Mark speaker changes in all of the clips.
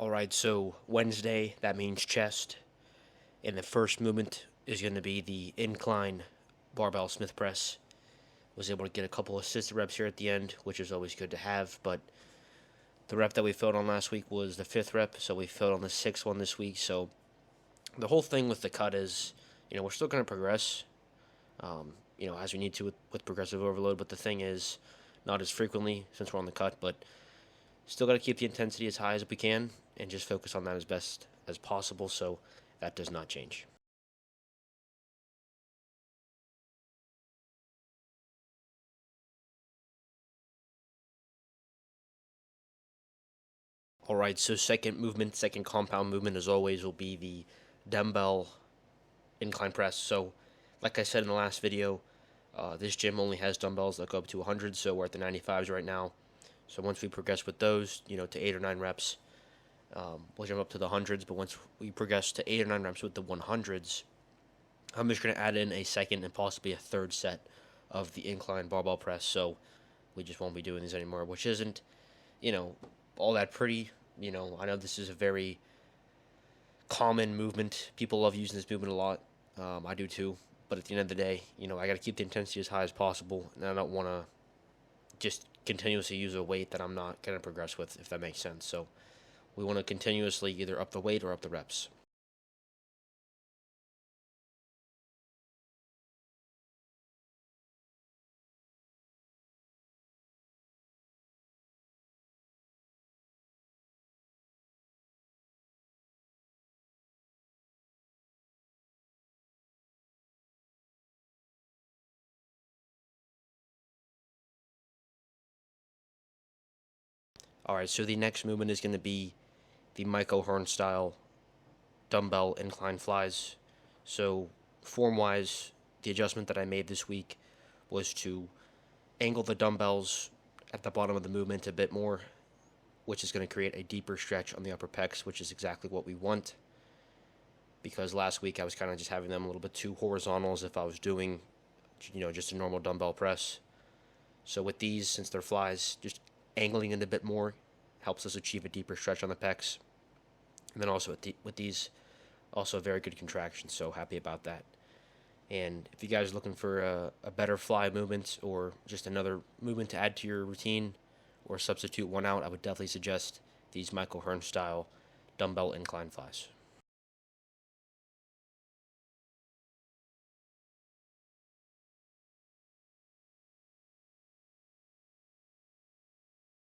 Speaker 1: Alright, so Wednesday, that means chest. And the first movement is going to be the incline barbell Smith press. Was able to get a couple assisted reps here at the end, which is always good to have, but the rep that we failed on last week was the 5th rep, so we failed on the 6th one this week. So the whole thing with the cut is, we're still going to progress, as we need to with progressive overload, but the thing is, not as frequently since we're on the cut, but still got to keep the intensity as high as we can and just focus on that as best as possible, so that does not change. Alright, so second compound movement as always will be the dumbbell incline press. So, like I said in the last video, this gym only has dumbbells that go up to 100, so we're at the 95s right now. So once we progress with those, to 8 or 9 reps, we'll jump up to the 100s, but once we progress to 8 or 9 reps with the 100s, I'm just going to add in a second and possibly a third set of the incline barbell press, so we just won't be doing these anymore, which isn't, all that pretty. I know this is a very common movement. People love using this movement a lot. I do too, but at the end of the day, I got to keep the intensity as high as possible, and I don't want to just continuously use a weight that I'm not going to progress with, if that makes sense. So we want to continuously either up the weight or up the reps. Alright, so the next movement is going to be the Michael Hearn style dumbbell incline flies. So form-wise, the adjustment that I made this week was to angle the dumbbells at the bottom of the movement a bit more, which is going to create a deeper stretch on the upper pecs, which is exactly what we want. Because last week I was kind of just having them a little bit too horizontal as if I was doing, just a normal dumbbell press. So with these, since they're flies, just angling it a bit more helps us achieve a deeper stretch on the pecs. And then also with these, also a very good contraction, so happy about that. And if you guys are looking for a better fly movement or just another movement to add to your routine or substitute one out, I would definitely suggest these Michael Hearn style dumbbell incline flies.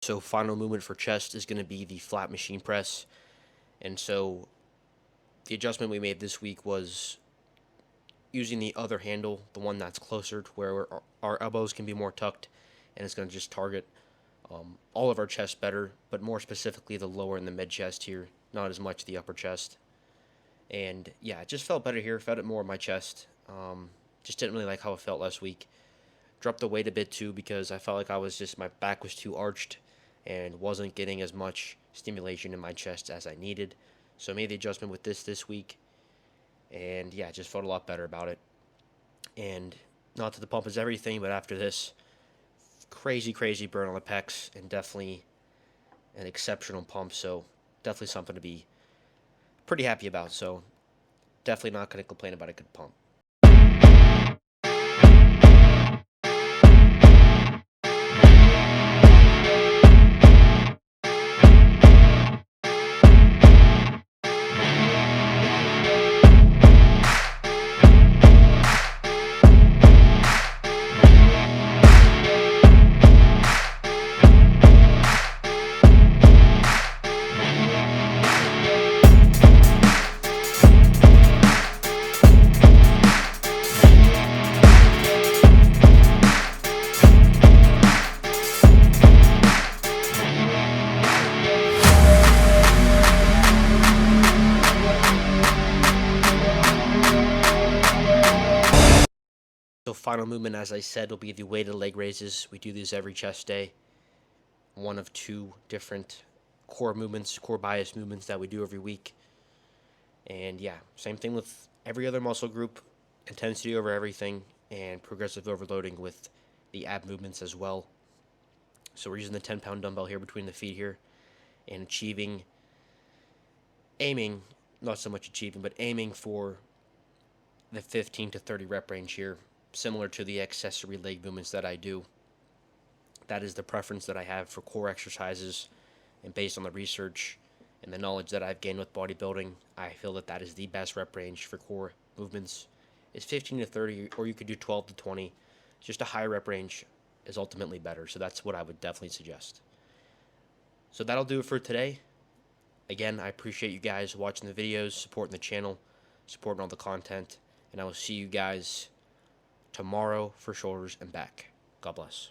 Speaker 1: So final movement for chest is going to be the flat machine press. And so the adjustment we made this week was using the other handle, the one that's closer to where our elbows can be more tucked, and it's going to just target all of our chest better, but more specifically the lower and the mid chest here, not as much the upper chest. And yeah, it just felt better here, felt it more in my chest. Just didn't really like how it felt last week. Dropped the weight a bit too because I felt like my back was too arched and wasn't getting as much stimulation in my chest as I needed. So I made the adjustment with this week, and yeah, just felt a lot better about it. And not that the pump is everything, but after this, crazy burn on the pecs, and definitely an exceptional pump, so definitely something to be pretty happy about. So definitely not going to complain about a good pump. So final movement, as I said, will be the weighted leg raises. We do these every chest day. One of 2 different core bias movements that we do every week. And yeah, same thing with every other muscle group, intensity over everything, and progressive overloading with the ab movements as well. So we're using the 10-pound dumbbell here between the feet here and achieving aiming, not so much achieving, but aiming for the 15 to 30 rep range here, similar to the accessory leg movements that I do. That is the preference that I have for core exercises, and based on the research and the knowledge that I've gained with bodybuilding, I feel that that is the best rep range for core movements. Is 15 to 30, or you could do 12 to 20. Just a high rep range is ultimately better, so that's what I would definitely suggest. So that'll do it for today. Again, I appreciate you guys watching the videos, supporting the channel, supporting all the content, and I will see you guys tomorrow for shoulders and back. God bless.